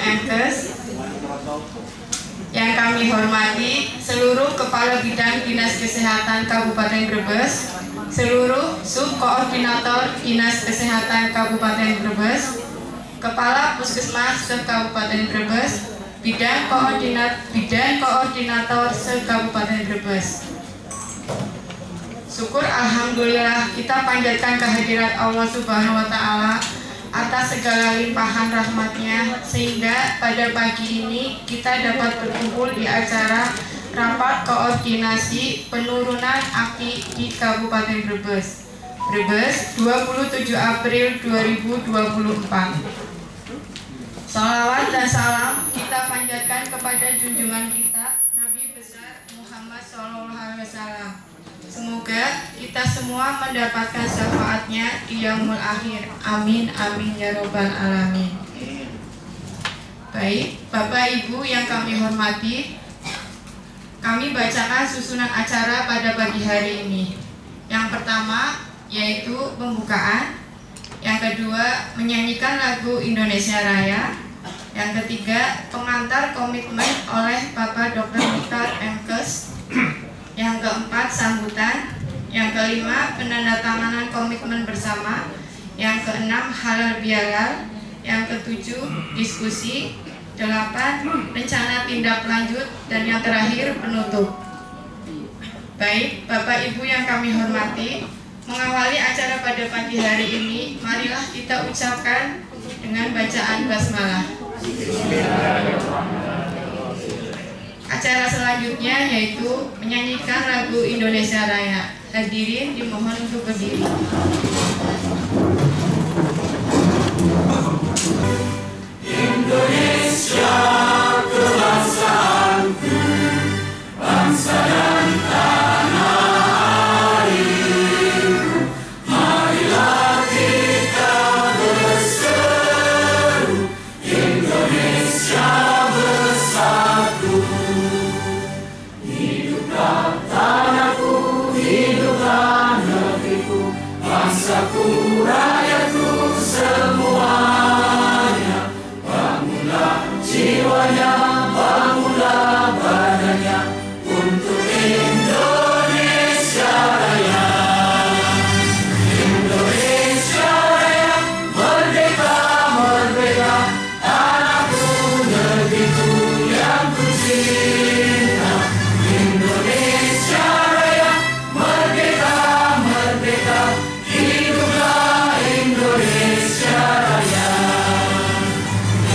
MKes, yang kami hormati seluruh Kepala Bidang Dinas Kesehatan Kabupaten Brebes, seluruh Subkoordinator Dinas Kesehatan Kabupaten Brebes, Kepala Puskesmas se-Kabupaten Brebes, Bidang Koordinator se-Kabupaten Brebes. Syukur alhamdulillah kita panjatkan kehadirat Allah Subhanahu wa Ta'ala atas segala limpahan rahmatnya, sehingga pada pagi ini kita dapat berkumpul di acara rapat koordinasi penurunan AKI di Kabupaten Brebes, 27 April 2024. Salawat dan salam kita panjatkan kepada junjungan kita Nabi besar Muhammad SAW. Semoga kita semua mendapatkan syafaatnya di yaumul akhir. Amin amin ya robbal alamin. Baik, Bapak Ibu yang kami hormati, kami bacakan susunan acara pada pagi hari ini. Yang pertama yaitu pembukaan, yang kedua menyanyikan lagu Indonesia Raya, yang ketiga pengantar komitmen oleh Bapak Dr. Mukhtar MKes, yang keempat sambutan, yang kelima penandatanganan komitmen bersama, yang keenam halal bihalal, yang ketujuh diskusi, 8 rencana tindak lanjut, dan yang terakhir penutup. Baik, Bapak Ibu yang kami hormati, mengawali acara pada pagi hari ini, marilah kita ucapkan dengan bacaan basmalah. Acara selanjutnya yaitu menyanyikan lagu Indonesia Raya. Hadirin dimohon untuk berdiri. Indonesia kebangsaanku, bangsa dan tanah airku, marilah kita berseru, Indonesia bersatu. Hiduplah tanahku, hiduplah negeriku, bangsaku, rakyatku semuanya. Bangunlah jiwanya, bangunlah badannya untuk Indonesia Raya. Indonesia Raya, merdeka, merdeka, tanahku, negeriku yang ku cinta. Indonesia Raya, merdeka, merdeka, hiduplah Indonesia Raya.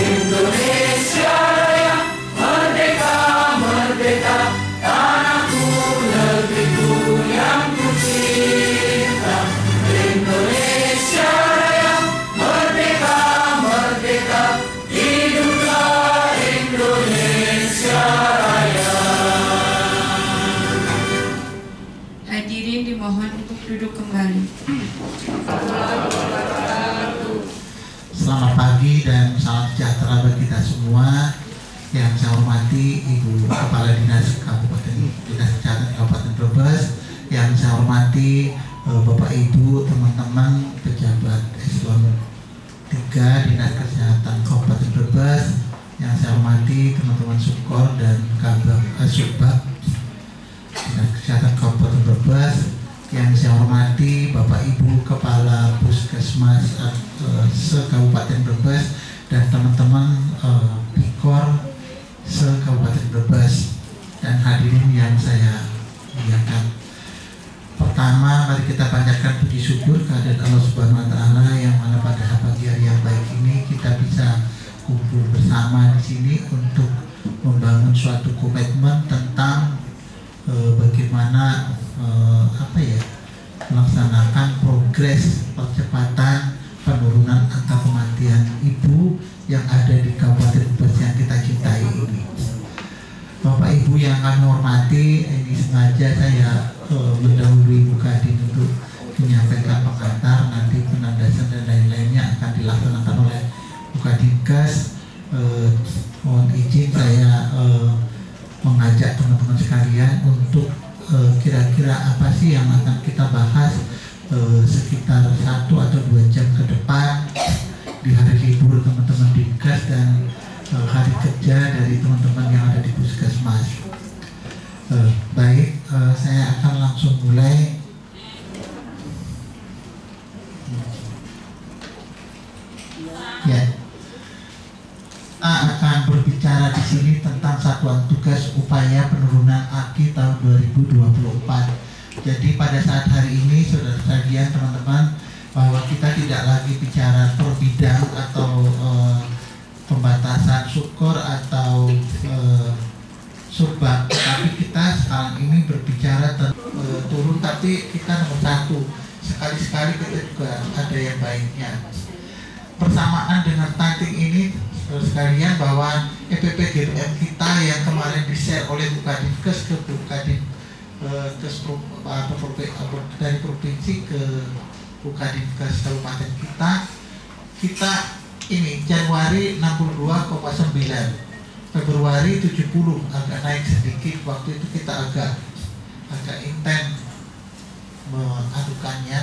Indonesia Raya, merdeka, merdeka, tanahku, negeriku yang ku cinta. Indonesia Raya, merdeka, merdeka, hiduplah Indonesia Raya. Hadirin dimohon untuk duduk kembali. Selamat pagi dan salam sejahtera bagi kita semua. Yang saya hormati Ibu Kepala Dinas Kesehatan Kabupaten Brebes, yang saya hormati Bapak Ibu, teman-teman pejabat eselon 3 Dinas Kesehatan Kabupaten Brebes, yang saya hormati teman-teman Subkor dan Subbag Dinas Kesehatan Kabupaten Brebes, yang saya hormati Bapak Ibu Kepala Puskesmas se-Kabupaten Brebes dan teman-teman Pikor se-Kabupaten Brebes, dan hadirin yang saya muliakan. Pertama, mari kita panjatkan puji syukur kehadirat Allah Subhanahu wa Ta'ala, yang mana pada pagi hari yang baik ini kita bisa kumpul bersama di sini untuk membangun suatu komitmen tentang bagaimana melaksanakan progres percepatan penurunan angka kematian ibu yang ada di Kabupaten Brebes yang kita cintai ini. Bapak Ibu yang kami hormati, ini sengaja saya mendahului Bu Kadin untuk menyampaikan pengantar, nanti penandasan dan lain-lainnya akan dilaksanakan oleh Bu Kadinkes. Mohon izin saya mengajak teman-teman sekalian untuk kira-kira apa sih yang akan kita bahas sekitar 1 atau 2 jam ke depan di hari libur teman-teman Dinkes, dan hari kerja dari teman-teman yang ada di Puskesmas. Baik, saya akan langsung mulai. Ya, kita akan berbicara di sini tentang satuan tugas upaya penurunan AKI tahun 2024. Jadi pada saat hari ini, saudara sekalian, teman-teman, bahwa kita tidak lagi bicara per bidang atau pembatasan syukur atau subbab, tapi kita sekarang ini berbicara turun, tapi kita nomor satu. Sekali-sekali kita juga ada yang baiknya. Persamaan dengan stunting ini, sekalian, bahwa EPPGBM kita yang kemarin di-share oleh Bukadinkes ke Bukadinkes dari provinsi ke Bukadinkes kabupaten kita ini Januari 62,9, Februari 70, agak naik sedikit. Waktu itu kita agak intens mengadukannya,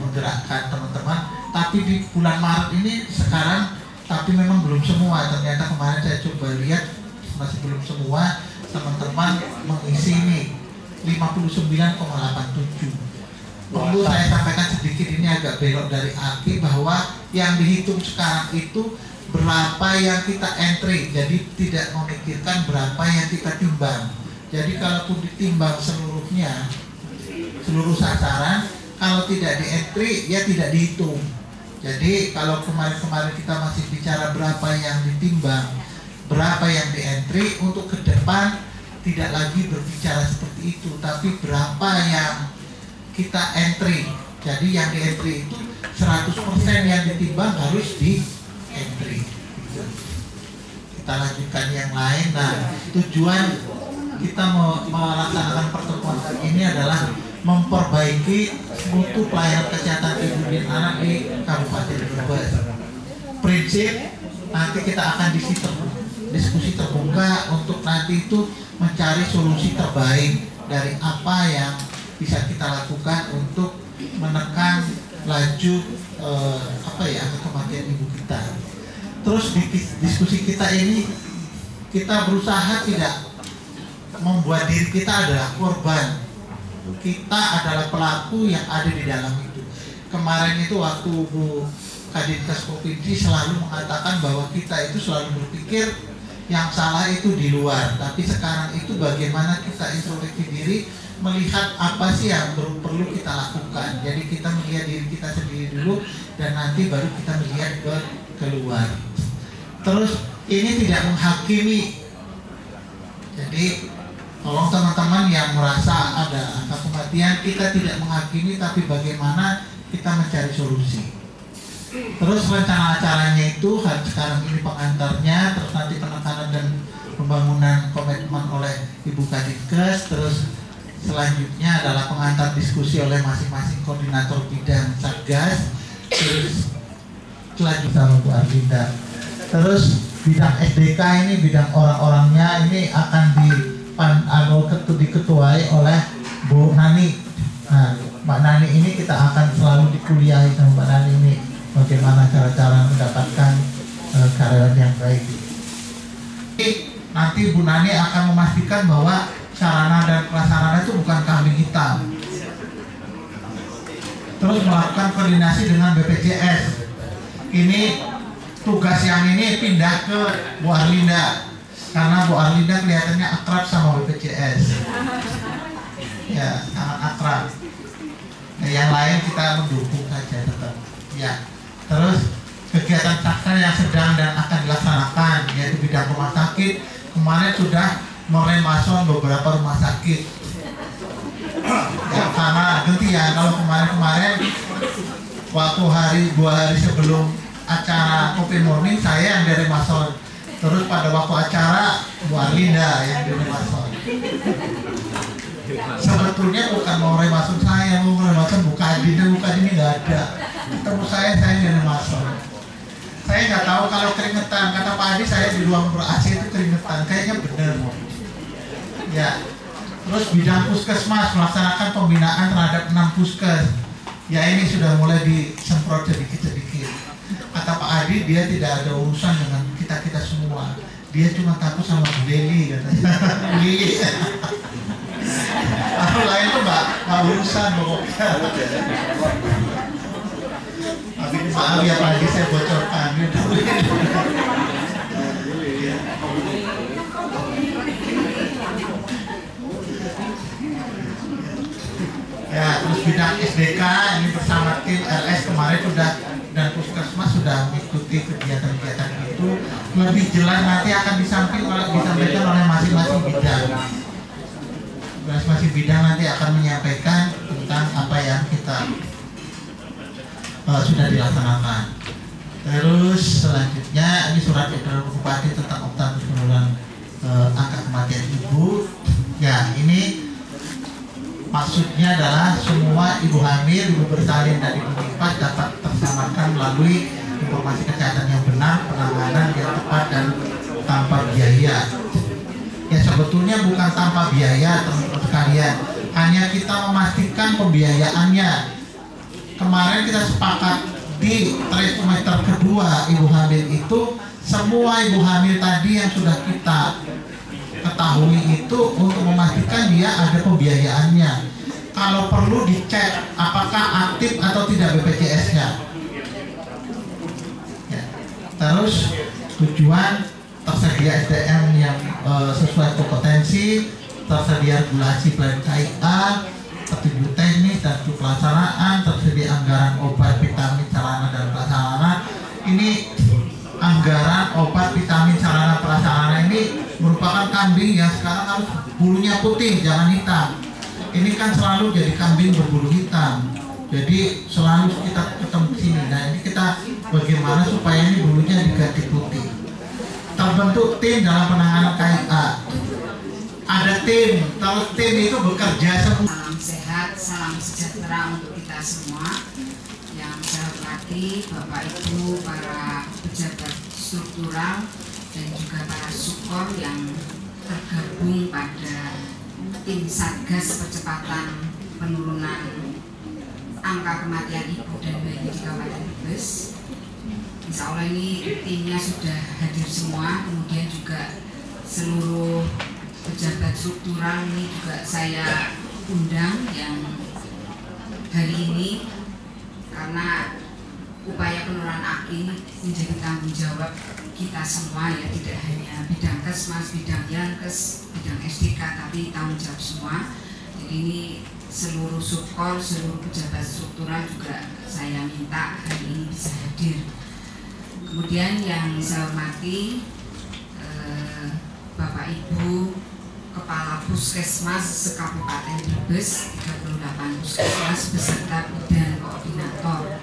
menggerakkan teman-teman. Tapi di bulan Maret ini sekarang, tapi memang belum semua. Ternyata kemarin saya coba lihat masih belum semua teman-teman mengisi ini 59,87. Perlu saya sampaikan sedikit, ini agak belok dari AKI, bahwa yang dihitung sekarang itu berapa yang kita entry, jadi tidak memikirkan berapa yang kita timbang. Jadi kalaupun ditimbang seluruhnya, seluruh sasaran, kalau tidak di entry ya tidak dihitung. Jadi kalau kemarin-kemarin kita masih bicara berapa yang ditimbang, berapa yang di entry, untuk ke depan tidak lagi berbicara seperti itu, tapi berapa yang kita entry. Jadi yang di entry itu 100% yang ditimbang harus di entry. Kita lanjutkan yang lain. Nah, tujuan kita melaksanakan pertemuan ini adalah memperbaiki mutu pelayanan kesehatan ibu dan anak di Kabupaten Brebes. Prinsip nanti kita akan diskusi terbuka untuk nanti itu mencari solusi terbaik dari apa yang bisa kita lakukan untuk menekan laju angka kematian ibu kita. Terus di diskusi kita ini kita berusaha tidak membuat diri kita adalah korban. Kita adalah pelaku yang ada di dalam itu. Kemarin itu waktu Bu Kadinkes Provinsi selalu mengatakan bahwa kita itu selalu berpikir yang salah itu di luar, tapi sekarang itu bagaimana kita introspeksi diri, melihat apa sih yang perlu kita lakukan. Jadi kita melihat diri kita sendiri dulu, dan nanti baru kita melihat ke keluar. Terus ini tidak menghakimi. Jadi tolong teman-teman yang merasa ada angka kematian, kita tidak menghakimi, tapi bagaimana kita mencari solusi. Terus rencana acaranya itu sekarang ini pengantarnya, terus nanti penekanan dan pembangunan komitmen oleh Ibu Kadinkes, terus selanjutnya adalah pengantar diskusi oleh masing-masing koordinator bidang Satgas, terus selanjutnya sama Bu Arlinda. Terus bidang SDK ini, bidang orang-orangnya ini akan diketuai oleh Bu Nani. Nah, Mbak Nani ini kita akan selalu dikuliahi sama Mbak Nani ini, bagaimana cara-cara mendapatkan karyawan yang baik. Nanti Bu Nani akan memastikan bahwa sarana dan prasarana itu bukan kambing hitam. Terus melakukan koordinasi dengan BPJS. Ini tugas yang ini pindah ke Bu Arlinda, karena Bu Arlinda kelihatannya akrab sama BPJS. Ya, sangat akrab. Nah, yang lain kita mendukung saja tetap. Ya. Terus kegiatan saksa yang sedang dan akan dilaksanakan, yaitu bidang rumah sakit. Kemarin sudah meremason beberapa rumah sakit. Ya, karena ganti ya, kalau kemarin waktu 2 hari sebelum acara Kopi Morning saya yang dari Mason. Terus pada waktu acara Bu Arlinda yang dari Mason. Sebetulnya bukan mau remason saya, mau remason bukan ini nggak ada. Ketemu saya dari Mason. Saya nggak tahu kalau keringetan, kata Pak Adi saya di ruang ber-AC itu keringetan, kayaknya bener. Ya. Terus bidang puskesmas melaksanakan pembinaan terhadap 6 puskes. Ya ini sudah mulai disemprot sedikit-sedikit. Kata Pak Adi dia tidak ada urusan dengan kita semua. Dia cuma takut sama Bu Leli katanya. Bu Leli. Orang lain tuh nggak urusan pokoknya. Tapi maaf ya Pak Adi, saya bocorkan. Ya, terus bidang SDK ini bersama tim LS kemarin sudah dan Puskesmas sudah mengikuti kegiatan-kegiatan itu. Lebih jelas nanti akan disampaikan oleh masing-masing bidang. Masing-masing bidang nanti akan menyampaikan tentang apa yang kita sudah dilaksanakan. Terus selanjutnya ini surat edaran Bupati tentang optimis penurunan angka kematian ibu. Ya, ini maksudnya adalah semua ibu hamil, ibu bersalin dan ibu nifas dapat terselamatkan melalui informasi kesehatan yang benar, penanganan yang tepat dan tanpa biaya. Ya sebetulnya bukan tanpa biaya teman-teman sekalian, hanya kita memastikan pembiayaannya. Kemarin kita sepakat di trimester kedua ibu hamil itu semua ibu hamil tadi yang sudah kita ketahui itu untuk memastikan dia ada pembiayaannya. Kalau perlu dicek apakah aktif atau tidak BPJS-nya. Ya. Terus tujuan tersedia SDM yang sesuai kompetensi, tersedia regulasi plan KIA, petunjuk teknis dan pelaksanaan, tersedia anggaran obat, vitamin, sarana dan prasarana. Ini anggaran obat, vitamin, sarana, prasarana ini merupakan kambing yang sekarang harus bulunya putih, jangan hitam. Ini kan selalu jadi kambing berbulu hitam. Jadi selalu kita ketemu di sini. Nah ini kita bagaimana supaya ini bulunya diganti putih. Terbentuk tim dalam penanganan KIA. Ada tim, kalau tim itu bekerja semua. Salam sehat, salam sejahtera untuk kita semua. Yang saya hormati Bapak Ibu, para pejabat struktural dan juga para sukor yang tergabung pada tim Satgas Percepatan Penurunan Angka Kematian Ibu dan Bayi di Kabupaten Brebes. Insya Allah ini timnya sudah hadir semua, kemudian juga seluruh pejabat struktural ini juga saya undang yang hari ini karena upaya penurunan AKI menjadi tanggung jawab kita semua ya, tidak hanya bidang Kesmas, bidang Yankes, bidang SDK, tapi tanggung jawab semua. Jadi ini seluruh subkor, seluruh pejabat struktural juga saya minta hari ini bisa hadir. Kemudian yang saya hormati Bapak Ibu Kepala Puskesmas se-Kabupaten Brebes, 38 puskesmas beserta bidan koordinator.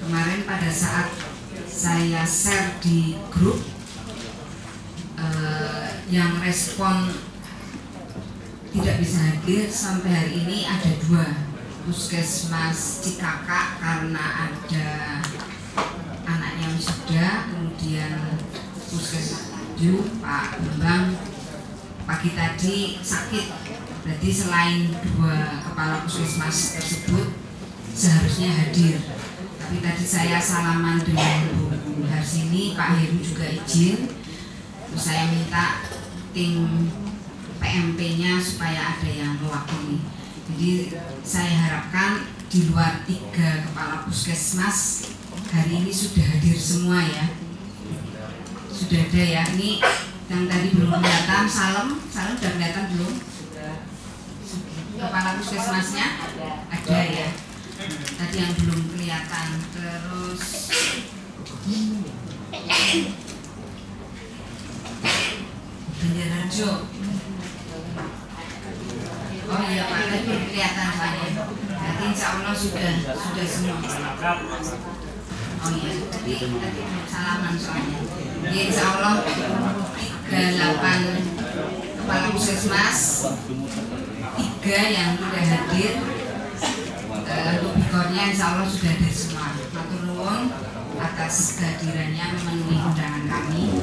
Kemarin pada saat saya share di grup yang respon tidak bisa hadir sampai hari ini ada 2 puskesmas Cikakak karena ada anaknya wisuda, kemudian puskesmas Pak Bambang pagi tadi sakit. Berarti selain 2 kepala puskesmas tersebut seharusnya hadir, tapi tadi saya salaman dengan Bu Harsini, Pak Heru juga izin. Terus saya minta tim PMP-nya supaya ada yang mewakili. Jadi saya harapkan di luar 3 kepala puskesmas hari ini sudah hadir semua ya. Sudah ada ya. Ini yang tadi belum kelihatan, Salem sudah kelihatan belum? Kepala puskesmasnya ada ya. Tadi yang belum kelihatan. Terus Banjarharjo. Oh iya Pak, tadi belum kelihatan soalnya. Nanti insya Allah sudah semua. Oh iya, tadi belum salaman soalnya. Ya insya Allah 38 kepala puskesmas, 3 yang tidak hadir. Untuk bikornya insya Allah sudah hadir semua. Matur nuwun atas kehadirannya memenuhi undangan kami.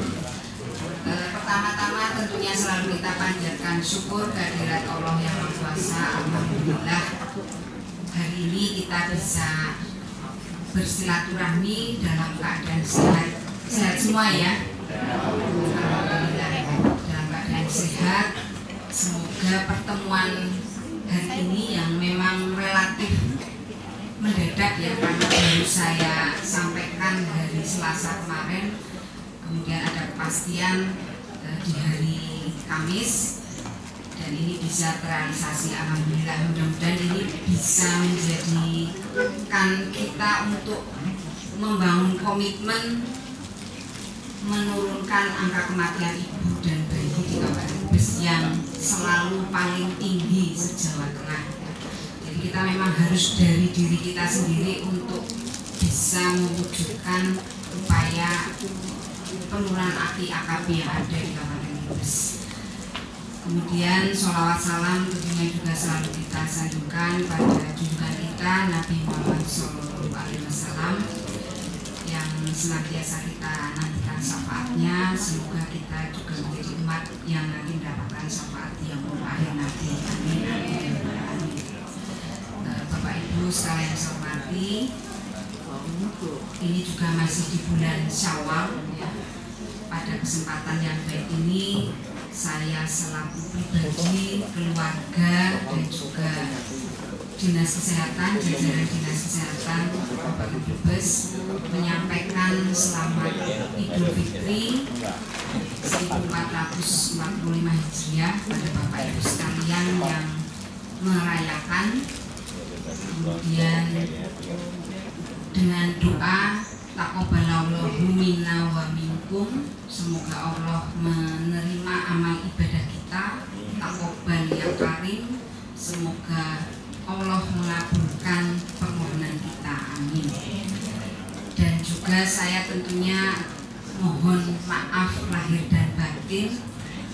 Pertama-tama tentunya selalu kita panjatkan syukur kehadirat Allah yang Maha Kuasa. Alhamdulillah hari ini kita bisa bersilaturahmi dalam keadaan sehat semua ya. Alhamdulillah dalam keadaan sehat. Semoga pertemuan hari ini yang memang relatif mendadak ya, karena baru saya sampaikan hari Selasa kemarin, kemudian ada kepastian di hari Kamis, dan ini bisa terrealisasi. Alhamdulillah, mudah-mudahan ini bisa menjadikan kita untuk membangun komitmen menurunkan angka kematian ibu dan bayi di Kabupaten Brebes yang selalu paling tinggi se-Jawa Tengah. Jadi kita memang harus dari diri kita sendiri untuk bisa mewujudkan upaya penurunan AKB yang ada di Kabupaten Brebes. Kemudian sholawat salam tentunya juga selalu kita sanjungkan pada junjungan kita Nabi Muhammad SAW yang senantiasa kita nantikan syafaatnya. Semoga kita juga menjadi umat yang nanti mendapatkan syafaat yang akhir nanti. Amin, amin, amin. Bapak Ibu sekalian saya hormati, ini juga masih di bulan Syawal ya. Pada kesempatan yang baik ini, saya selaku pribadi, keluarga, dan juga Dinas Kesehatan, jajaran Dinas Kesehatan Kabupaten Brebes menyampaikan selamat Idul Fitri 1445 Hijriah pada Bapak Ibu sekalian yang merayakan. Kemudian dengan doa taqabbalallahu minna wa minkum, semoga Allah menerima amal ibadah kita, taqabbal ya karim, semoga Allah mengabulkan permohonan kita, amin. Dan juga saya tentunya mohon maaf lahir dan batin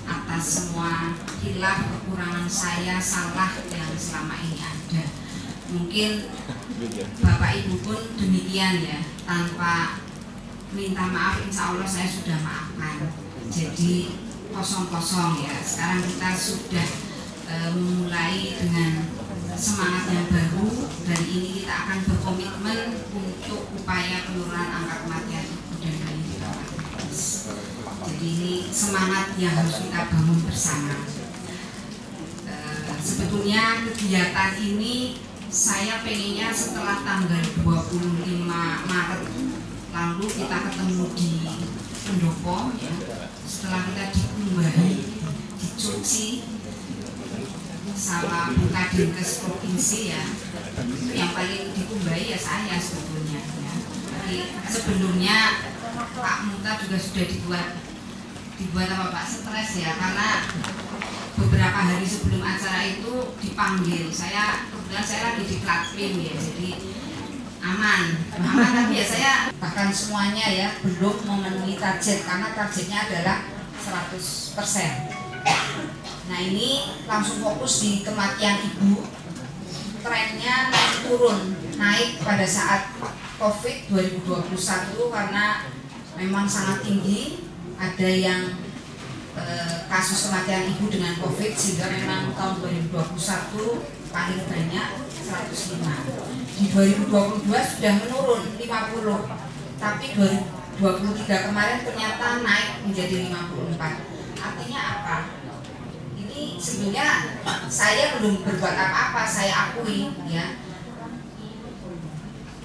atas semua hilaf, kekurangan saya, salah yang selama ini ada. Mungkin Bapak Ibu pun demikian ya, tanpa minta maaf insya Allah saya sudah maafkan. Jadi kosong-kosong ya. Sekarang kita sudah memulai dengan semangat yang baru, dan ini kita akan berkomitmen untuk upaya penurunan angka kematian ibu dan bayi di Kabupaten Brebes. Jadi ini semangat yang harus kita bangun bersama. Sebetulnya kegiatan ini saya pengennya setelah tanggal 25 Maret lalu kita ketemu di pendopo ya. Setelah kita dikumbahi, dicuci sama buka dinkes provinsi ya, yang paling dikumbahi ya saya sebetulnya ya. Jadi sebelumnya Pak Muta juga sudah dibuat sama Pak stres ya, karena beberapa hari sebelum acara itu dipanggil. Kebetulan saya lagi di Klatvim ya, jadi aman tapi ya saya bahkan semuanya ya belum memenuhi target, karena targetnya adalah 100%. Nah ini langsung fokus di kematian ibu, trennya naik pada saat COVID 2021 karena memang sangat tinggi. Ada yang kasus kematian ibu dengan COVID, sehingga memang tahun 2021 paling banyak 105. Di 2022 sudah menurun 50, tapi 2023 kemarin ternyata naik menjadi 54. Artinya apa? Ini sebenarnya saya belum berbuat apa-apa, saya akui ya.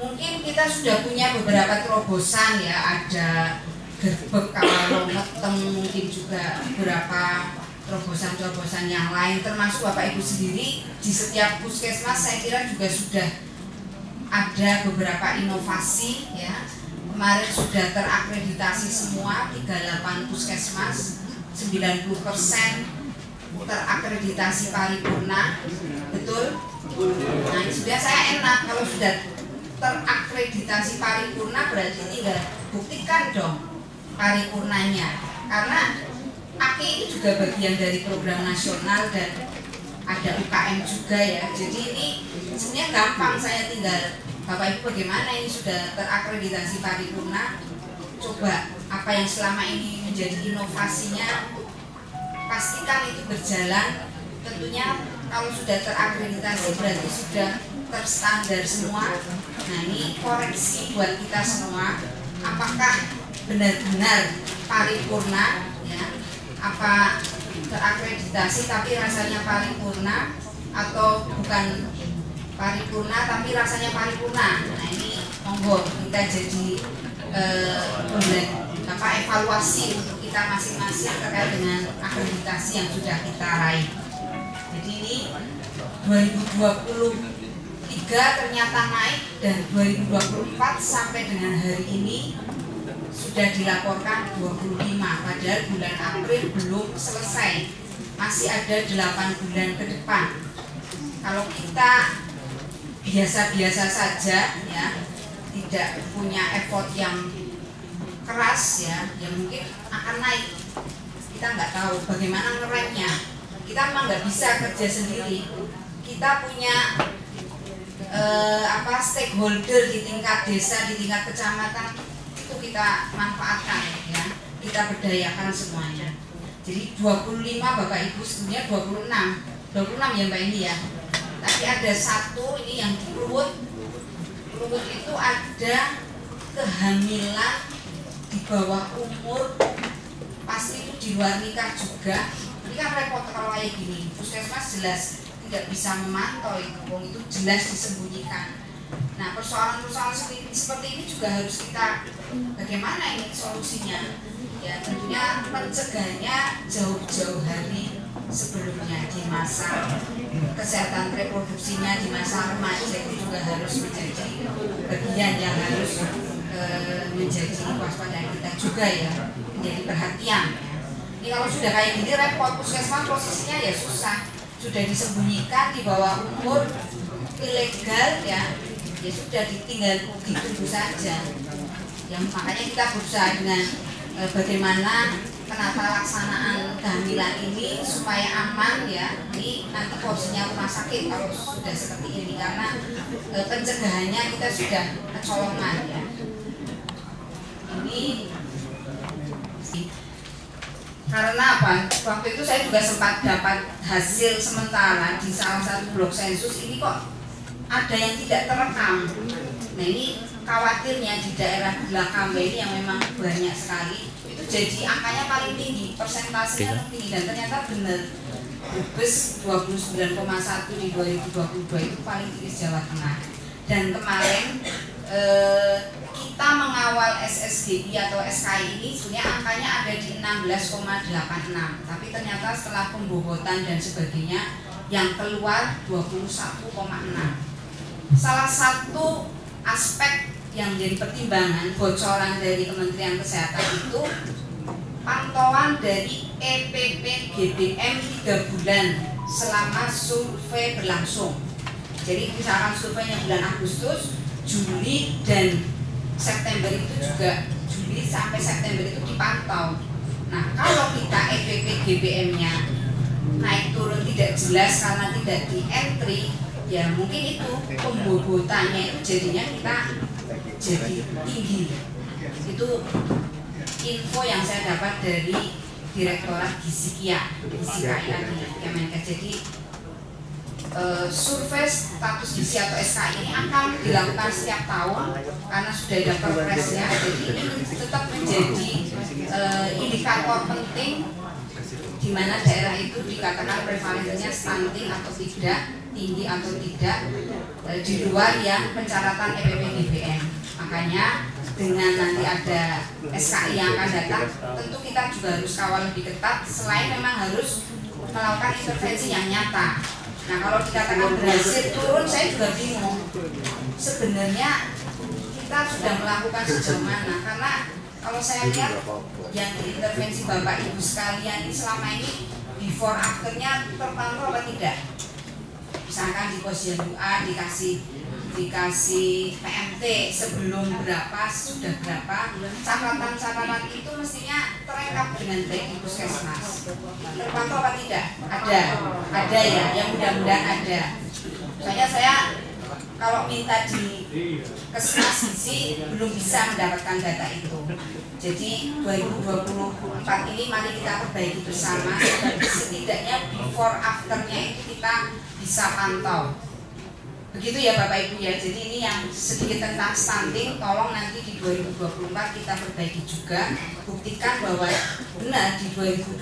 Mungkin kita sudah punya beberapa terobosan ya, ada gerbek kalau ngetem, mungkin juga beberapa terobosan-terobosan yang lain, termasuk Bapak Ibu sendiri di setiap puskesmas saya kira juga sudah ada beberapa inovasi ya. Kemarin sudah terakreditasi semua 38 puskesmas, 90% terakreditasi paripurna, betul? Nah sudah saya enak kalau sudah terakreditasi paripurna, berarti tinggal buktikan dong paripurnanya, karena AKI ini juga bagian dari program nasional dan ada UKM juga ya. Jadi ini sebenarnya gampang, saya tinggal Bapak Ibu bagaimana ini sudah terakreditasi paripurna, coba apa yang selama ini menjadi inovasinya pastikan itu berjalan. Tentunya kalau sudah terakreditasi berarti sudah terstandar semua, Nah, ini koreksi buat kita semua, apakah benar-benar paripurna ya, apa terakreditasi tapi rasanya paripurna, atau bukan paripurna tapi rasanya paripurna. Nah, ini monggo kita jadi evaluasi untuk kita masing-masing terkait dengan akreditasi yang sudah kita raih. Jadi ini 2023 ternyata naik, dan 2024 sampai dengan hari ini sudah dilaporkan 25, padahal bulan April belum selesai, masih ada 8 bulan ke depan. Kalau kita biasa-biasa saja ya, tidak punya effort yang keras ya mungkin akan naik. Kita nggak tahu bagaimana ngeremnya. Kita memang nggak bisa kerja sendiri. Kita punya stakeholder di tingkat desa, di tingkat kecamatan, itu kita manfaatkan ya. Kita berdayakan semuanya. Jadi 25 Bapak Ibu, sebenarnya 26 ya Mbak Indi ya. Tapi ada satu ini yang di Luwut itu ada kehamilan di bawah umur, pasti itu di luar nikah juga. Ini kan repot kalau kayak gini. Puskesmas jelas tidak bisa memantau itu jelas disembunyikan. Nah, persoalan-persoalan seperti ini juga harus kita bagaimana ini solusinya. Ya tentunya mencegahnya jauh-jauh hari sebelumnya, di masa kesehatan reproduksinya, di masa remaja itu juga harus menjadi bagian yang harus menjadi waspada kita juga ya, menjadi perhatian. Ini kalau sudah kayak gini repot, puskesmas posisinya ya susah, sudah disembunyikan di bawah umur, ilegal ya sudah ditinggal ditunggu saja. Yang makanya kita berusaha dengan bagaimana penata laksanaan kehamilan ini supaya aman ya. Ini nanti porsinya rumah sakit kalau sudah seperti ini, karena pencegahannya kita sudah kecolongan ya. Ini karena apa? Waktu itu saya juga sempat dapat hasil sementara di salah satu blok sensus, ini kok ada yang tidak terekam. Nah, ini khawatirnya di daerah belakang ini yang memang banyak sekali, itu jadi angkanya paling tinggi, persentasenya tinggi, dan ternyata benar. Brebes 29,1 di 2022 itu paling tinggi Jawa Tengah. Dan kemarin kita mengawal SSGI atau SKI ini sebenarnya angkanya ada di 16,86, tapi ternyata setelah pembobotan dan sebagainya yang keluar 21,6. Salah satu aspek yang menjadi pertimbangan bocoran dari Kementerian Kesehatan itu pantauan dari EPP GBM 3 bulan selama survei berlangsung. Jadi misalkan surveinya bulan Agustus, Juli dan September itu juga, Juli sampai September itu dipantau. Nah, kalau kita EPP GBM-nya naik turun tidak jelas karena tidak di entry, ya mungkin itu pembobotannya itu jadinya kita jadi tinggi. Itu info yang saya dapat dari Direktorat Gizikia di Kemenkes. Jadi survei status gizi atau SKI ini akan dilakukan setiap tahun karena sudah ada perpresnya. Jadi ini tetap menjadi indikator penting di mana daerah itu dikatakan prevalensinya stunting atau tidak, tinggi atau tidak, di luar yang pencaratan EPP GBM. Makanya dengan nanti ada SKI yang akan datang, tentu kita juga harus kawal lebih ketat. Selain memang harus melakukan intervensi yang nyata. Nah, kalau dikatakan berhasil turun, saya juga bingung. Sebenarnya kita sudah melakukan sejauh mana? Karena kalau saya lihat yang diintervensi Bapak Ibu sekalian ini selama ini before afternya terpantau apa tidak? Misalkan di posyandu A dikasih PMT sebelum berapa, sudah berapa, catatan-catatan itu mestinya terengkap dengan baik di puskesmas. Terpantau apa tidak? Ada ya, yang mudah-mudahan ada. Soalnya saya kalau minta di Kesmas Gizi belum bisa mendapatkan data itu. Jadi 2024 ini mari kita perbaiki bersama, setidaknya before afternya itu kita bisa pantau. Begitu ya Bapak Ibu ya. Jadi ini yang sedikit tentang stunting, tolong nanti di 2024 kita perbaiki juga. Buktikan bahwa benar di 2023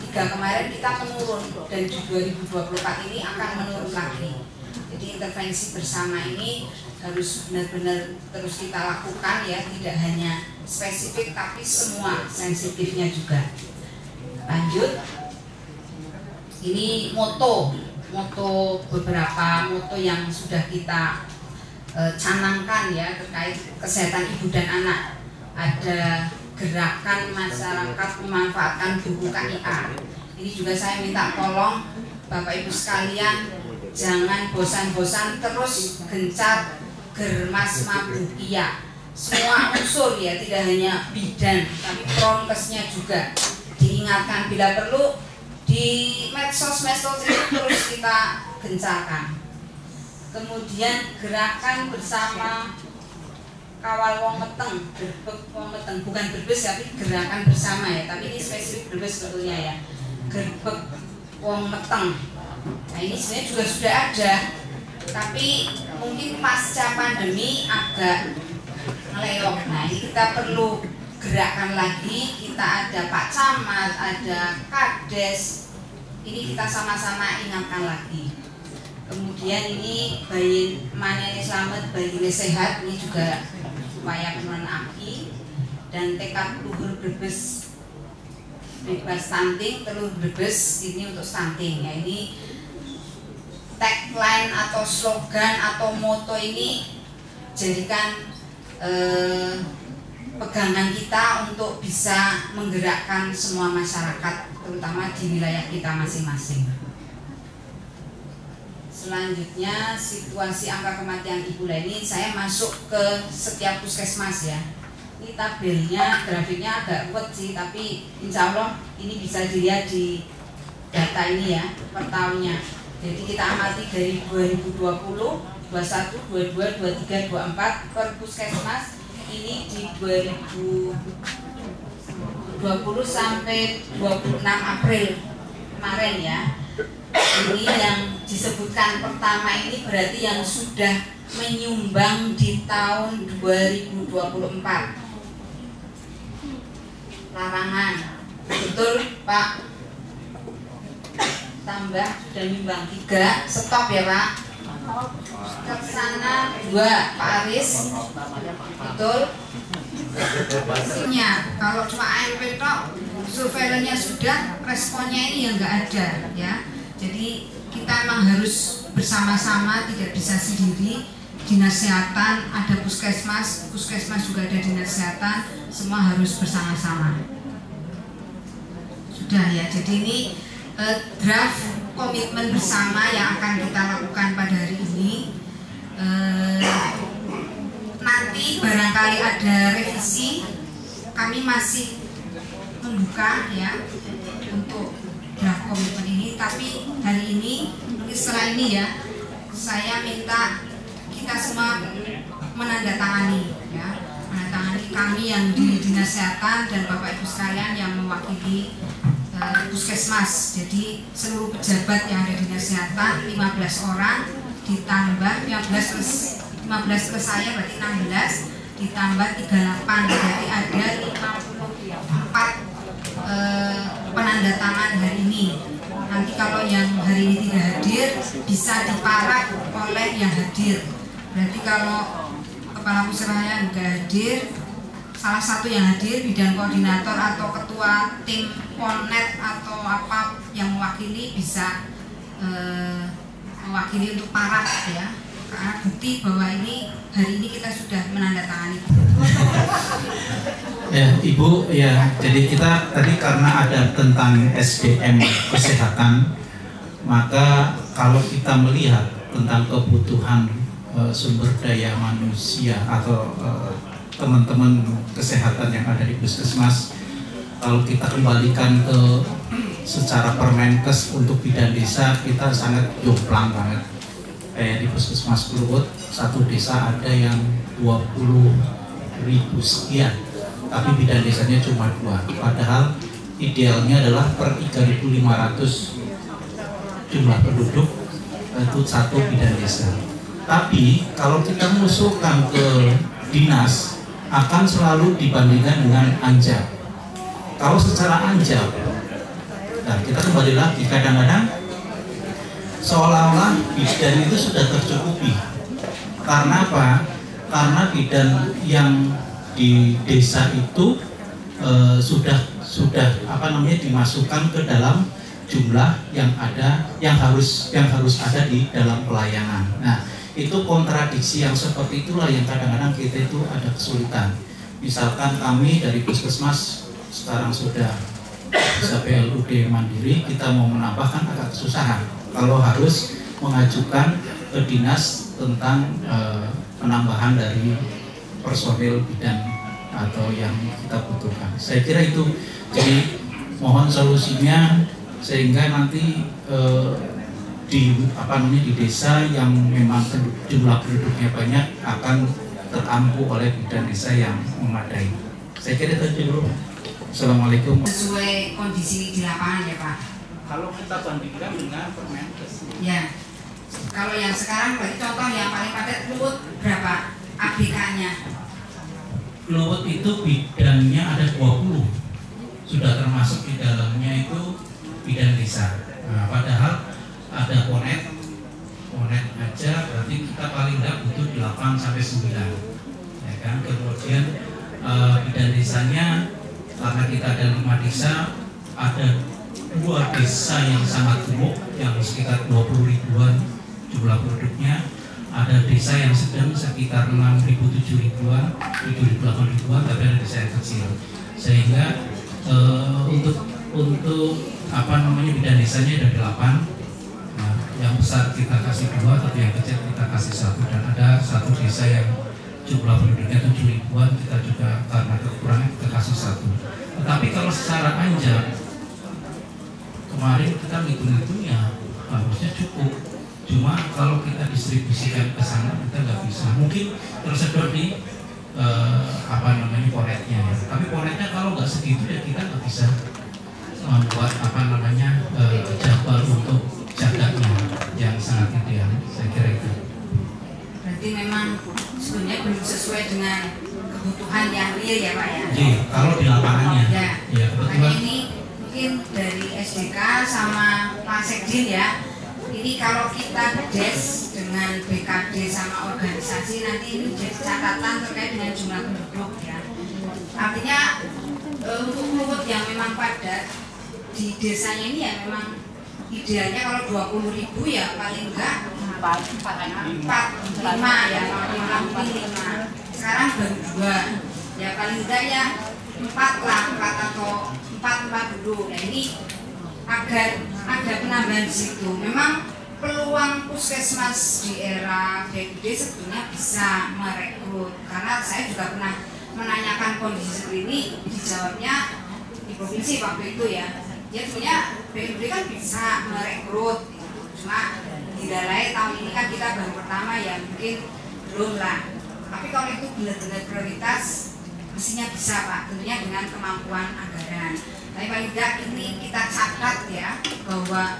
kemarin kita menurun, dan di 2024 ini akan menurun lagi. Jadi intervensi bersama ini harus benar-benar terus kita lakukan ya, tidak hanya spesifik tapi semua sensitifnya juga. Lanjut, ini moto beberapa moto yang sudah kita canangkan ya terkait kesehatan ibu dan anak. Ada gerakan masyarakat memanfaatkan buku KIA. Ini juga saya minta tolong Bapak Ibu sekalian, jangan bosan-bosan terus gencar germas mabukia. Semua unsur ya, tidak hanya bidan tapi pronkesnya juga diingatkan, bila perlu di medsos itu terus kita gencarkan. Kemudian gerakan bersama kawal wong meteng, gerbek wong meteng, bukan berbes tapi gerakan bersama ya, tapi ini spesifik berbes sebetulnya ya, gerbek wong meteng. Nah ini sebenarnya juga sudah ada, tapi mungkin pasca pandemi agak ngeleok. Nah ini kita perlu gerakan lagi, kita ada Pak Camat, ada Kades, ini kita sama-sama ingatkan lagi. Kemudian ini bayi manene selamat, bayi sehat, ini juga supaya penurunan aki, dan tekad luhur brebes bebas stunting, telur brebes ini untuk stunting ya. Ini tagline atau slogan atau moto ini jadikan pegangan kita untuk bisa menggerakkan semua masyarakat, terutama di wilayah kita masing-masing. Selanjutnya situasi angka kematian ibu ini saya masuk ke setiap puskesmas ya. Ini tabelnya, grafiknya agak kuat sih, tapi insya Allah ini bisa dilihat di data ini ya per tahunnya. Jadi kita amati dari 2020, 21, 22, 23, 24 per puskesmas. Ini di 2020 sampai 26 April kemarin ya. Ini yang disebutkan pertama ini berarti yang sudah menyumbang di tahun 2024. Larangan, betul Pak? Tambah sudah nyumbang 3, stop ya Pak. Kesana 2 Pak Aris, betul. Kalau cuma ARP tok, surveillance-nya sudah, responnya ini yang nggak ada ya. Jadi kita memang harus bersama-sama, tidak bisa sendiri. Dinas kesehatan ada puskesmas juga ada dinas kesehatan, semua harus bersama-sama. Sudah ya. Jadi ini draft komitmen bersama yang akan kita lakukan pada hari ini. Nanti barangkali ada revisi, kami masih membuka ya untuk draft komitmen ini. Tapi hari ini, mungkin setelah ini ya, saya minta kita semua menandatangani ya, menandatangani kami yang di dinas kesehatan dan Bapak Ibu sekalian yang mewakili puskesmas. Jadi seluruh pejabat yang ada di dinas kesehatan 15 orang ditambah 15 ke saya berarti 16 ditambah 38 berarti ada 54 penandatangan hari ini. Nanti kalau yang hari ini tidak hadir bisa diparak oleh yang hadir. Berarti kalau kepala musyawarah nggak hadir, salah satu yang hadir bidan koordinator atau ketua tim Polnet atau apa yang mewakili bisa mewakili untuk parak ya, karena bukti bahwa ini hari ini kita sudah menandatangani. Ya Ibu ya, jadi kita tadi karena ada tentang SDM kesehatan, maka kalau kita melihat tentang kebutuhan sumber daya manusia atau teman-teman kesehatan yang ada di puskesmas, kalau kita kembalikan ke secara Permenkes untuk bidan desa, kita sangat jomplang banget. Kayak di puskesmas Kluwut, satu desa ada yang 20.000 sekian, tapi bidan desanya cuma 2. Padahal idealnya adalah per 3.500 jumlah penduduk itu satu bidan desa. Tapi kalau kita mengusulkan ke dinas akan selalu dibandingkan dengan anjab. Kalau secara anjab, nah kita kembali lagi, kadang-kadang seolah-olah bidan itu sudah tercukupi. Karena apa? Karena bidan yang di desa itu sudah dimasukkan ke dalam jumlah yang ada, yang harus ada di dalam pelayanan. Nah, itu kontradiksi yang seperti itulah yang kadang-kadang kita itu ada kesulitan. Misalkan kami dari puskesmas sekarang sudah bisa PLUD mandiri, kita mau menambahkan agak kesusahan kalau harus mengajukan ke dinas tentang penambahan dari personil bidan atau yang kita butuhkan. Saya kira itu, jadi mohon solusinya sehingga nanti di desa yang memang jumlah penduduknya banyak akan tertampu oleh bidan desa yang memadai. Saya kira itu dulu. Assalamualaikum. Sesuai kondisi di lapangan ya Pak. Kalau kita bandingkan dengan Permenkes. Ya. Kalau yang sekarang berarti contoh yang paling padat Kluwut berapa ABK-nya? Kluwut itu bidannya ada 20. Sudah termasuk di dalamnya itu bidan desa. Nah, padahal ada ponet aja, berarti kita paling tidak butuh 8 sampai 9. Ya kan? Kemudian bidan desanya, karena kita ada 5 desa, ada 2 desa yang sangat gemuk, yang sekitar 20 ribuan jumlah penduduknya. Ada desa yang sedang sekitar 6.000, 7.000-an, 7.000, 8.000-an, tapi ada desa yang kecil. Sehingga untuk bidan desanya ada 8. Nah, yang besar kita kasih 2, tapi yang kecil kita kasih 1. Dan ada 1 desa yang jumlah penduduknya 7 ribuan, kita juga karena kekurangan kita kasih 1. Tetapi kalau secara anjak, kemarin kita ngitung-ngitungnya harusnya cukup. Cuma kalau kita distribusikan ke sana kita nggak bisa. Mungkin tersedot di ponetnya. Tapi ponetnya kalau nggak segitu ya kita nggak bisa membuat jadwal untuk jaganya yang sangat ideal. Saya kira itu. Berarti memang sebenarnya belum sesuai dengan kebutuhan yang real ya Pak ya. Jadi kalau di lapangannya. Ya. Makanya ini mungkin dari SDK sama Pak Sekjen ya. Ini kalau kita bedes dengan BKD sama organisasi nanti ini jadi catatan terkait dengan jumlah penduduk ya. Artinya untuk Kluwut yang memang padat di desanya ini ya memang idealnya kalau 20.000 ya paling enggak 4, 5 ya, mungkin 5. Sekarang baru 2 ya, paling enggak ya 4 lah, 4 atau 4 dulu. Nah ini agar ada penambahan di situ. Memang peluang puskesmas di era BPD sebetulnya bisa merekrut, karena saya juga pernah menanyakan kondisi seperti ini, dijawabnya di provinsi waktu itu ya. Ya sebenarnya BPD kan bisa merekrut, cuma didalai tahun ini kan kita baru pertama ya, mungkin belum lah. Tapi kalau itu benar-benar prioritas, mestinya bisa Pak, tentunya dengan kemampuan anggaran. Tapi paling tidak ini kita catat ya bahwa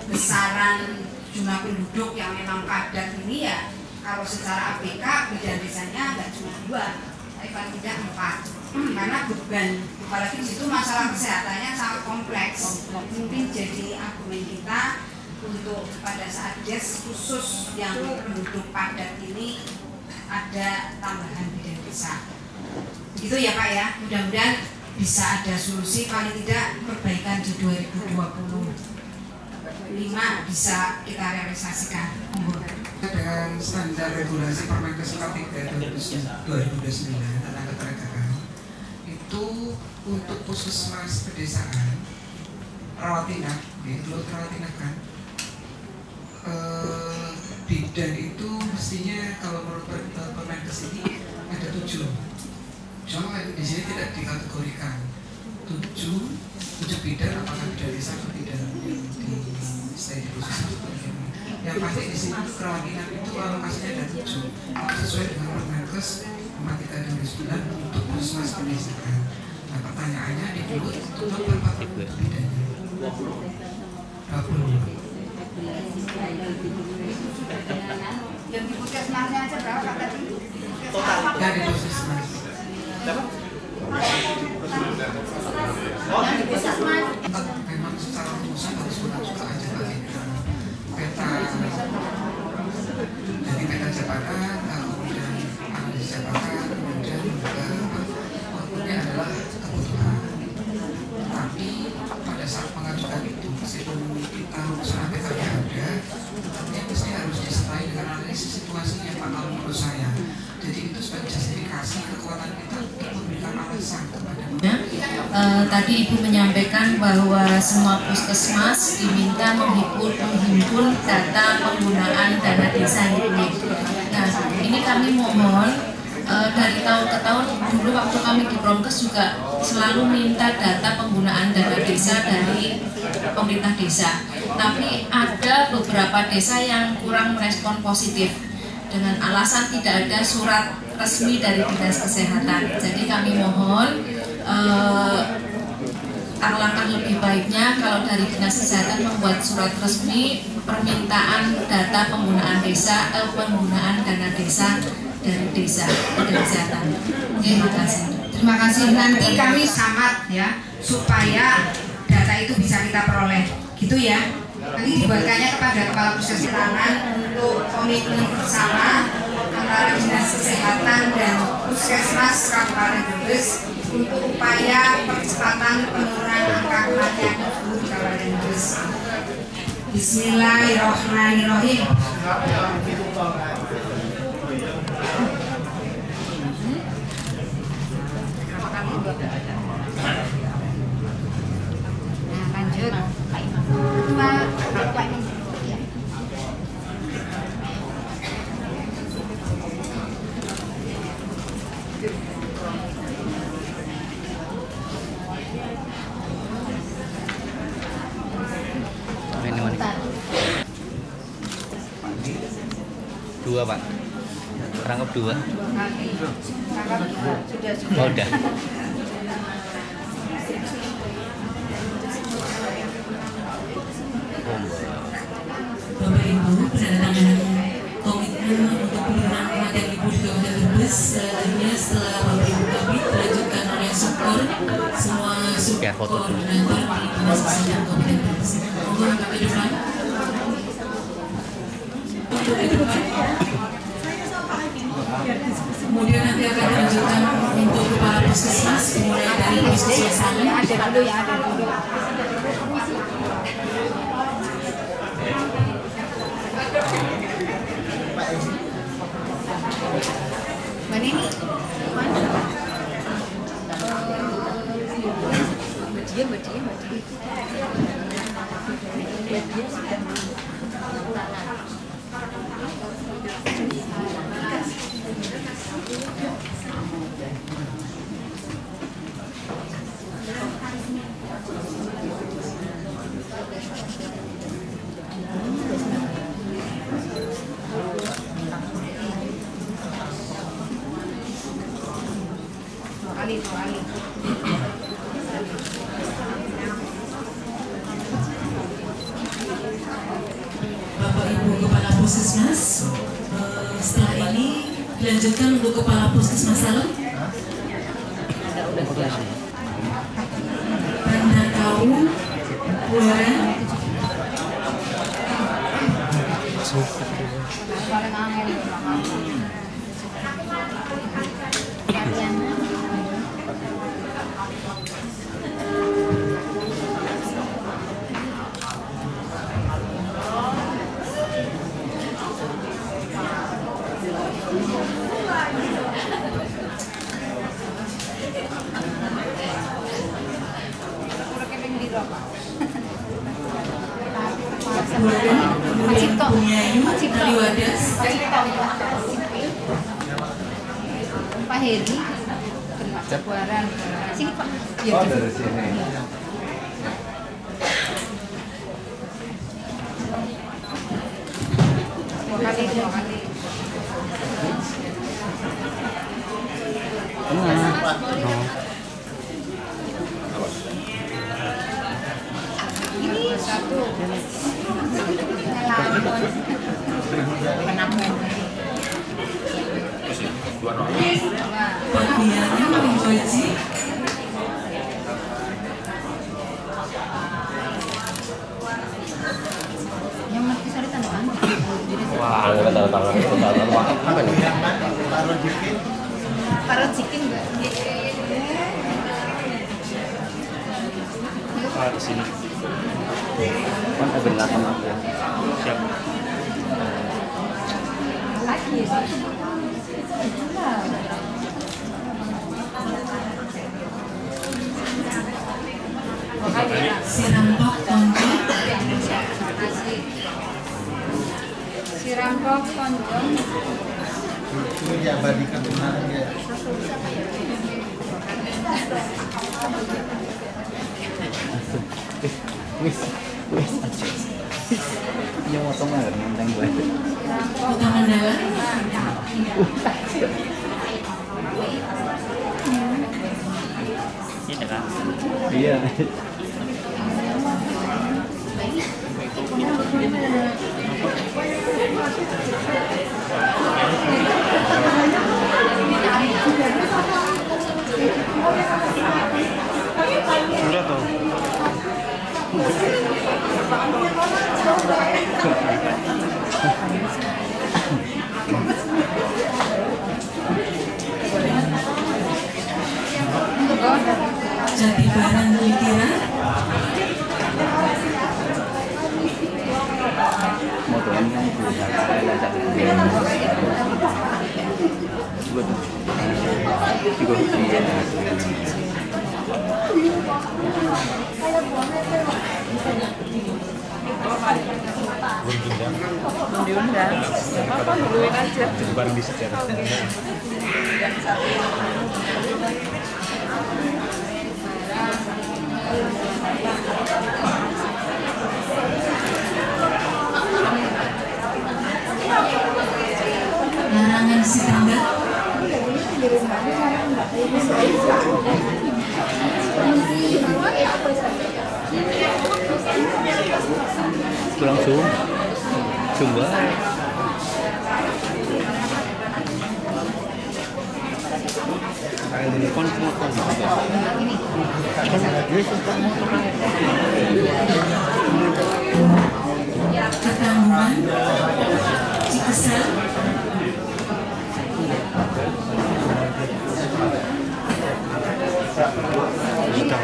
besaran jumlah penduduk yang memang padat ini ya kalau secara ABK bidan desanya nggak cuma 2, tapi paling tidak 4. Karena beban, apalagi di situ masalah kesehatannya sangat kompleks. Mungkin jadi argumen kita untuk pada saat des khusus yang penduduk padat ini ada tambahan bidan desa. Begitu ya Pak ya, mudah-mudahan bisa ada solusi, paling tidak perbaikan di 2025 bisa kita realisasikan. Dengan standar regulasi Permenkes 43 2029 tentang ketenagaan itu untuk puskesmas pedesaan rawat inap, rawat inap kan bidan itu mestinya kalau menurut Permenkes ini ada 7. Cuma di sini tidak dikategorikan 7 bidan, apakah bidan desa atau bidan yang di stay di khusus. Yang pasti di sini rawat inap itu alokasinya ada 7 sesuai dengan Permenkes 43/2009 untuk puskesmas pedesaan. Nah pertanyaannya di Kluwut total berapa bidannya? 20. Yang di puskesmasnya aja berapa Kak tadi? Total dari puskesmas. Berapa? Yang di puskesmas. Memang secara khusus harus mengajukan aja peta. Jadi peta jabatan, kemudian analisis jabatan, kemudian outputnya adalah kebutuhan. Tapi pada saat mengajukan itu, meskipun kita surat petanya ada, ya mesti harus disertai dengan analisis situasinya Pak, kalau menurut saya. Jadi itu sebagai justifikasi kekuatan kita untuk memberikan alasan kepada tadi Ibu menyampaikan bahwa semua puskesmas diminta menghimpun data penggunaan dana desa ini. Nah, ini kami mohon dari tahun ke tahun, dulu waktu kami di Promkes juga selalu minta data penggunaan dana desa dari pemerintah desa. Tapi ada beberapa desa yang kurang merespon positif dengan alasan tidak ada surat resmi dari Dinas Kesehatan. Jadi kami mohon langkah lebih baiknya kalau dari Dinas Kesehatan membuat surat resmi permintaan data penggunaan desa, penggunaan dana desa dari desa kesehatan. Terima kasih. Terima kasih. Nanti kami sangat ya supaya data itu bisa kita peroleh, gitu ya. Nanti dibuatkannya kepada Kepala Puskesmas untuk komitmen bersama antara Dinas Kesehatan dan Puskesmas Kabupaten Brebes untuk upaya percepatan penurunan angka kematian ibu di Kabupaten Brebes. Bismillahirrahmanirrahim. Lanjut. Dua Pak, rangkap dua. Oh, udah. Bapak Ibu, penandatanganan komitmen untuk penurunan kematian ibu di Kabupaten Brebes selanjutnya setelah Bapak Ibu Kabit dilanjutkan oleh Sukor, semua koordinator di Dinas Kesehatan Kabupaten Brebes. Monggo angkat ke depan. Untuk ke depan. Kemudian nanti akan dilanjutkan untuk kepala puskesmas, dimulai dari puskesmas sana. Ada dulu ya, ada dulu. Mana ini? Mana? Berdiam. Bapak Ibu Kepala Puskesmas, setelah ini dilanjutkan untuk Kepala Puskesmas Salem. Bandar Kaum, Pulara. Kemudian Bunyayu, Naliwadas, Pak Heri, Buaran. Sini Pak. Oh, dari sini. Dua kali. Ini satu. total apa nih? Parut chicken Mbak. Di sini. Kan ada belakang aku ya. Siap. Lagi ya. Sirampok tonjong. Sirampok tonjong. Itu ya badikan kemarin ya. Wis aja. Yang motong nggak nenteng gue. Potongan daun. Ini kan? Iya. Sudah tuh. Jati barang pikiran. Motoran yang punya lacak juga Diundang. Apa duluin aja. Bareng di sejarah. Larangan si tangga. pulang Sumba. Ketanggungan, Cikesel, Banjarharjo,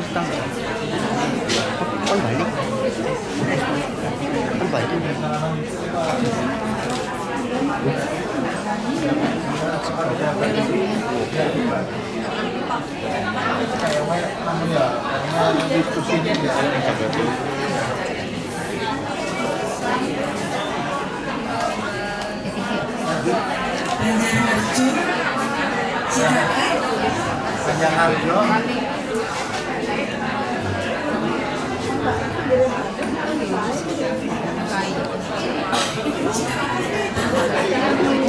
Cilacap, Banjarharjo,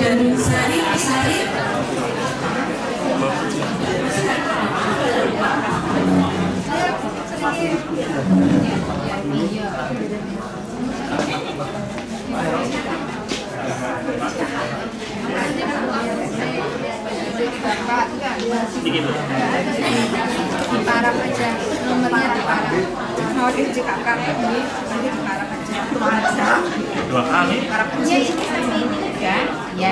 Bandung Sari, Sari, Diparang aja, nomornya diparang. Mau di kakak ini, nanti diparang aja. 2 kali. Iya, ini kan? Ya.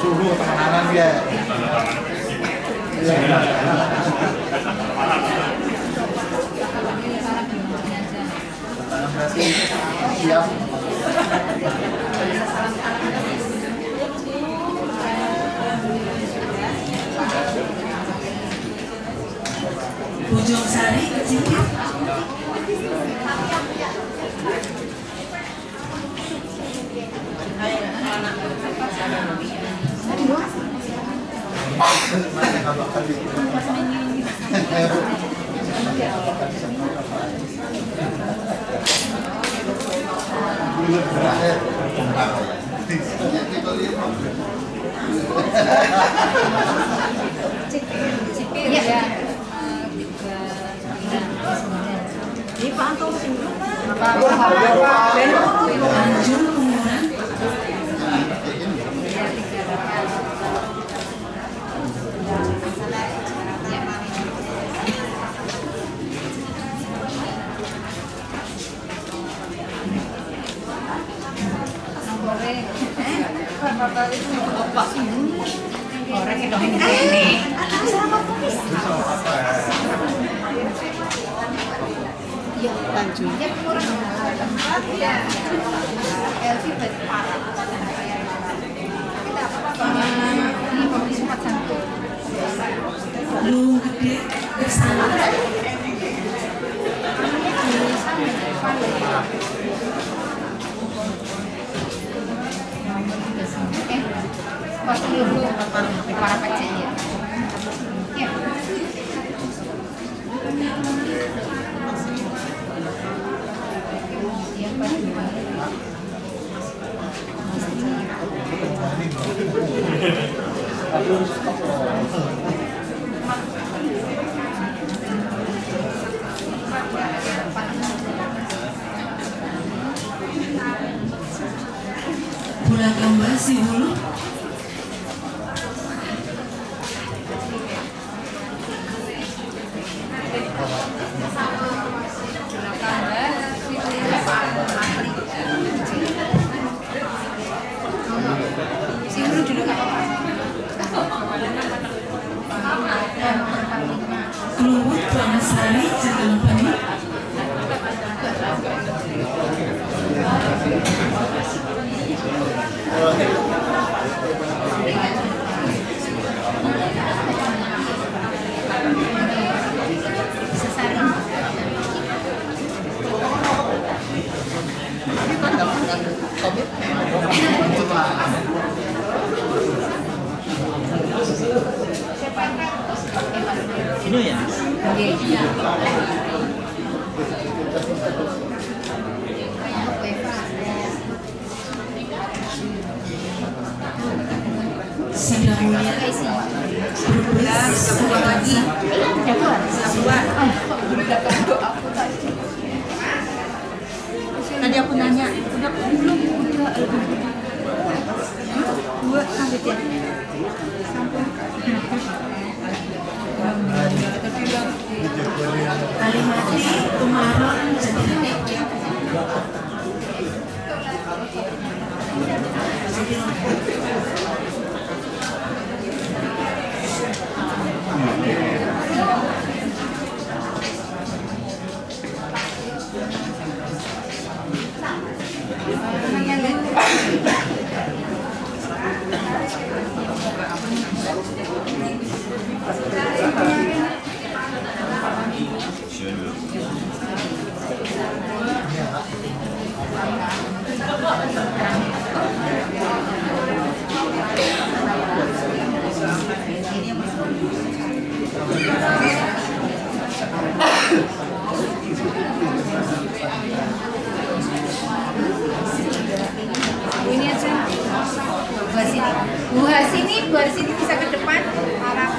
suruh penanganan dia. Siap. Bojong Sari, Kecil, Iya. Ini pantau sih. Tanjung Penguran, Orang itu ini. Ya, lanjutnya kurang. Ya, LV parah. Kita apa-apa. Ini kopi sempat satu. Lu gede bersama. Pasti dulu para pecah ya. Ya. Pulang gambar sih dulu. Keluar Bang Sari jangan panik. Ini ya? Sidang mulia berbes lagi. Tadi aku nanya, udah belum? Udah, dua lanjut ya. Kalimati Tumaron jadi Ini aja. Buah sini bisa ke depan. Arah.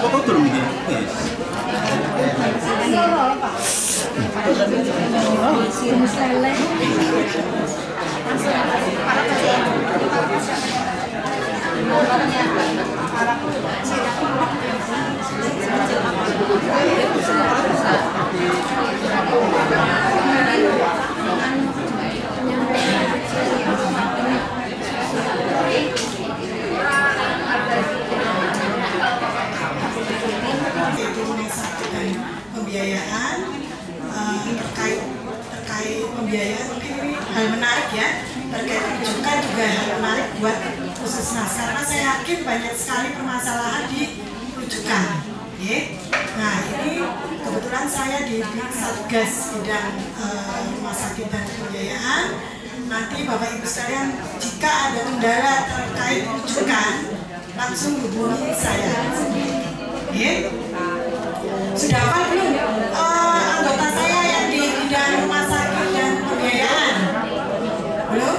Kok turun begini? Pembiayaan terkait pembiayaan mungkin ini hal menarik ya, terkait rujukan juga hal menarik buat Puskesmas karena saya yakin banyak sekali permasalahan di rujukan. Nah ini kebetulan saya di Satgas bidang rumah sakit dan pembiayaan. Nanti Bapak Ibu sekalian jika ada kendala terkait rujukan langsung hubungi saya. Sudah apa belum anggota saya yang di bidang rumah sakit dan pembiayaan? Belum?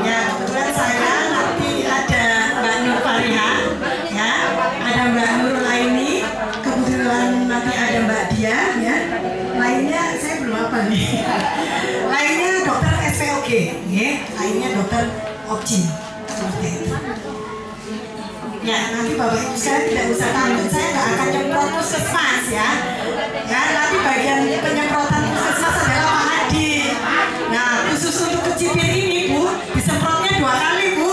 Ya kebetulan saya nanti ada Mbak Nur Fariha, ya, ada Mbak Nur Laini, kebetulan nanti ada Mbak Dia, ya. Lainnya saya belum apa nih. Lainnya lainnya dokter Opjin seperti itu. Ya, nanti Bapak Ibu sekalian tidak usah takut, saya nggak akan nyemprot puskesmas ya. Ya, nanti bagian penyemprotan puskesmas adalah Pak Adi. Nah, khusus untuk kecipir ini Bu, disemprotnya 2 kali Bu.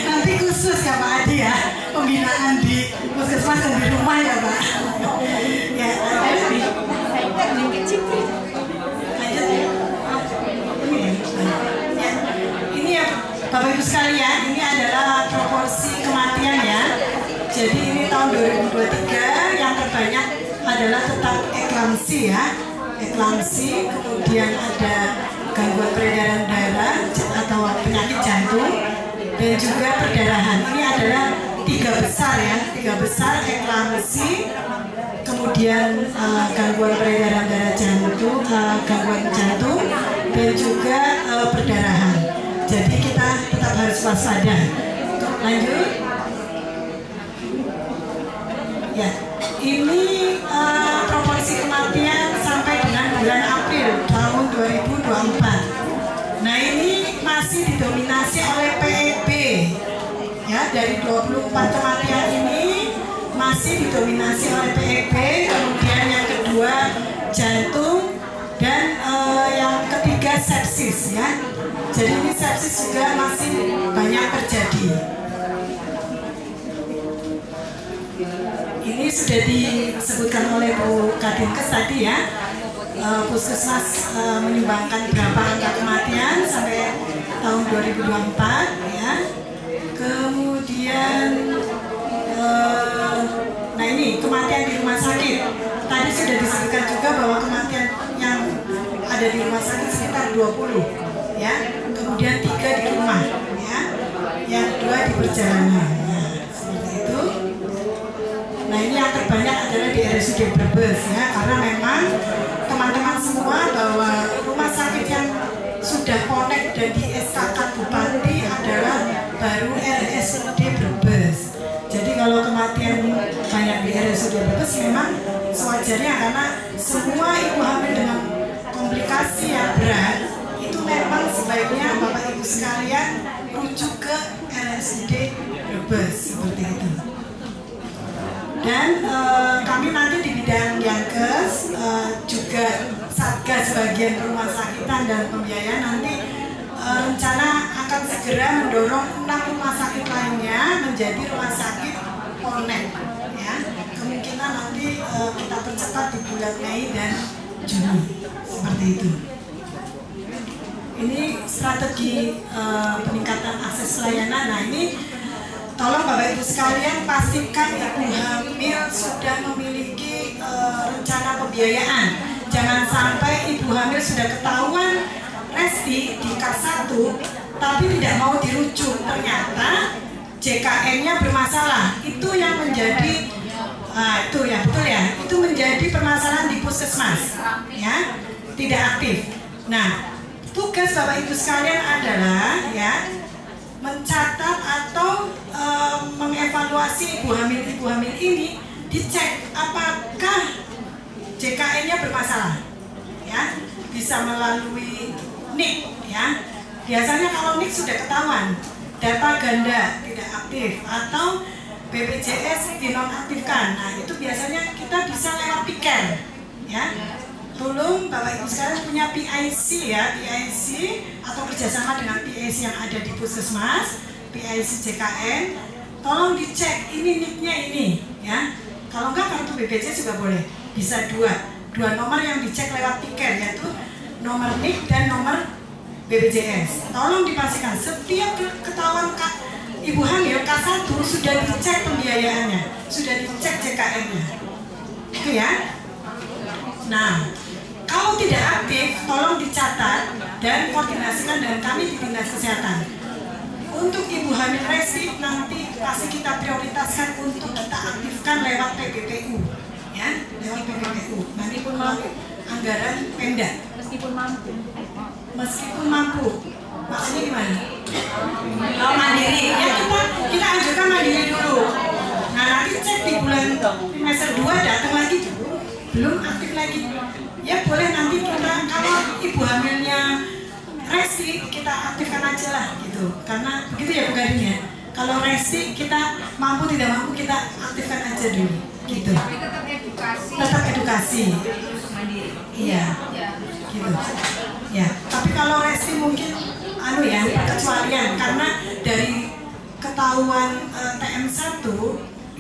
Nanti khusus ya Pak Adi ya, pembinaan di puskesmas dan di rumah ya Pak. Ya, ini ya Bapak Ibu sekalian, ini adalah proporsi kematian ya. Jadi ini tahun 2023 yang terbanyak adalah tetap eklamsi ya. Eklamsi, kemudian ada gangguan peredaran darah atau penyakit jantung, dan juga perdarahan. Ini adalah 3 besar ya, 3 besar eklamsi, kemudian gangguan peredaran darah jantung, gangguan jantung, dan juga perdarahan. Jadi kita tetap harus waspada. Lanjut. Ya, ini proporsi kematian sampai dengan bulan April tahun 2024. Nah, ini masih didominasi oleh PEB. Ya, dari 24 kematian ini masih didominasi oleh PEB, kemudian yang kedua jantung, dan yang ketiga sepsis ya. Jadi ini sepsis juga masih banyak terjadi. Ini sudah disebutkan oleh Bu Kadinkes tadi ya. Puskesmas menyumbangkan berapa angka kematian sampai tahun 2024 ya. Kemudian nah ini kematian di rumah sakit. Tadi sudah disebutkan juga bahwa kematian yang ada di rumah sakit sekitar 20 ya. Kemudian 3 di rumah ya. Yang 2 di perjalanan. Nah, seperti itu. Nah, ini yang terbanyak adalah di RSUD Brebes ya, karena memang teman-teman semua bahwa rumah sakit yang sudah connect dan di SK-kan Bupati adalah baru RSUD Brebes. Jadi kalau kematian banyak di RSUD Brebes memang sewajarnya, karena semua ibu hamil dengan komplikasi yang berat itu memang sebaiknya Bapak Ibu sekalian rujuk ke RSUD Brebes seperti itu. Dan kami nanti di bidang Yankes juga Satgas bagian rumah sakitan dan pembiayaan nanti rencana akan segera mendorong 6 rumah sakit lainnya menjadi rumah sakit connect ya. Kemungkinan nanti kita percepat di bulan Mei dan Juni seperti itu. Ini strategi peningkatan akses layanan. Nah, ini tolong Bapak Ibu sekalian pastikan ibu hamil sudah memiliki rencana pembiayaan. Jangan sampai ibu hamil sudah ketahuan resti di K1 tapi tidak mau dirujuk, ternyata JKN-nya bermasalah. Itu yang menjadi itu ya, betul ya, itu menjadi permasalahan di puskesmas ya, tidak aktif. Nah, tugas Bapak Ibu sekalian adalah ya mencatat atau mengevaluasi ibu hamil ini, dicek apakah JKN-nya bermasalah ya, bisa melalui NIK ya. Biasanya kalau NIK sudah ketahuan data ganda tidak aktif atau BPJS dinonaktifkan, nah itu biasanya kita bisa lewat PIKER ya. Tolong Bapak Ibu sekalian punya PIC ya, PIC atau kerjasama dengan PIC yang ada di puskesmas, PIC JKN, tolong dicek ini NIK-nya ini ya. Kalau enggak kartu BPJS juga boleh, bisa dua nomor yang dicek lewat PIKER, yaitu nomor NIK dan nomor BPJS. Tolong dipastikan setiap ketahuan ibu hamil K1 sudah dicek pembiayaannya, sudah dicek JKN-nya. Oke ya. Nah, kalau tidak aktif, tolong dicatat dan koordinasikan dengan kami di Dinas Kesehatan. Untuk ibu hamil resi nanti pasti kita prioritaskan untuk kita aktifkan lewat PBPU, ya, lewat PBPU. Nanti pun melalui anggaran Pemda. Meskipun mampu. Meskipun mampu. Maksudnya gimana? Oh, mandiri. Ya kita anjurkan mandiri dulu. Nah, nanti cek di bulan semester 2 datang lagi dulu. belum aktif lagi, ya boleh nanti kita, kalau ibu hamilnya resi kita aktifkan aja lah gitu, karena begitu ya Bu Gading ya. Kalau resi kita mampu tidak mampu kita aktifkan aja dulu gitu. Tapi tetap edukasi. Tetap edukasi. Iya. Gitu. Ya. Tapi kalau resi mungkin ya kecualian, karena dari ketahuan TM1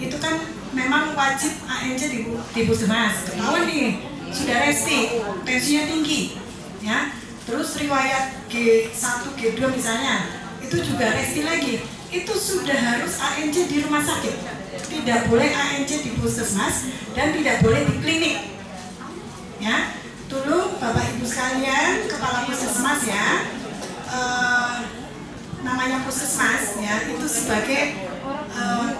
itu kan memang wajib ANC di puskesmas. Ketahuan nih sudah resi, tensinya tinggi, ya. Terus riwayat G1, G2 misalnya, itu juga resi lagi. Itu sudah harus ANC di rumah sakit. Tidak boleh ANC di puskesmas dan tidak boleh di klinik. Ya, tolong Bapak Ibu sekalian, kepala puskesmas ya, namanya puskesmas ya, itu sebagai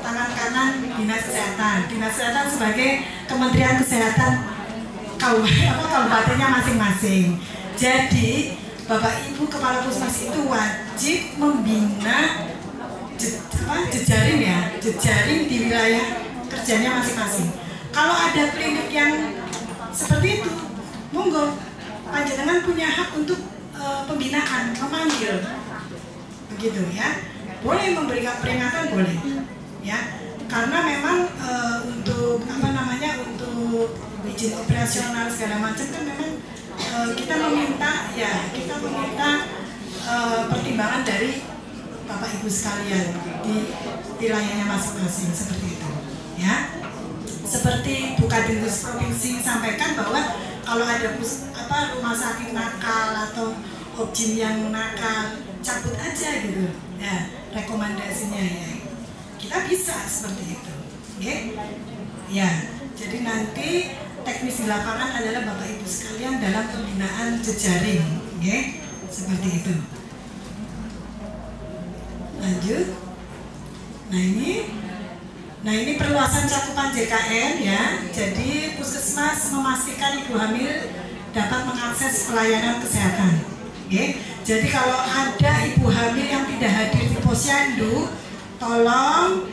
tangan kanan dinas kesehatan. Dinas kesehatan sebagai Kementerian Kesehatan kabupatennya masing-masing. Jadi Bapak Ibu kepala puskesmas itu wajib membina jejaring ya, jejaring di wilayah kerjanya masing-masing. Kalau ada klinik yang seperti itu, monggo panjenengan punya hak untuk pembinaan, memanggil, begitu ya. Boleh memberikan peringatan, boleh, ya. Karena memang untuk untuk izin operasional segala macam kan memang kita meminta pertimbangan dari Bapak Ibu sekalian di wilayahnya masing-masing seperti itu, ya. Seperti Bu Kadinus Provinsi sampaikan bahwa kalau ada rumah sakit nakal atau objin yang nakal, cabut aja gitu, ya rekomendasinya ya. Kita bisa seperti itu, okay? Ya. Jadi nanti teknis di lapangan adalah Bapak Ibu sekalian dalam pembinaan jejaring, okay? Seperti itu. Lanjut. Nah ini perluasan cakupan JKN ya. Jadi puskesmas memastikan ibu hamil dapat mengakses pelayanan kesehatan. Oke. Jadi kalau ada ibu hamil yang tidak hadir di posyandu, tolong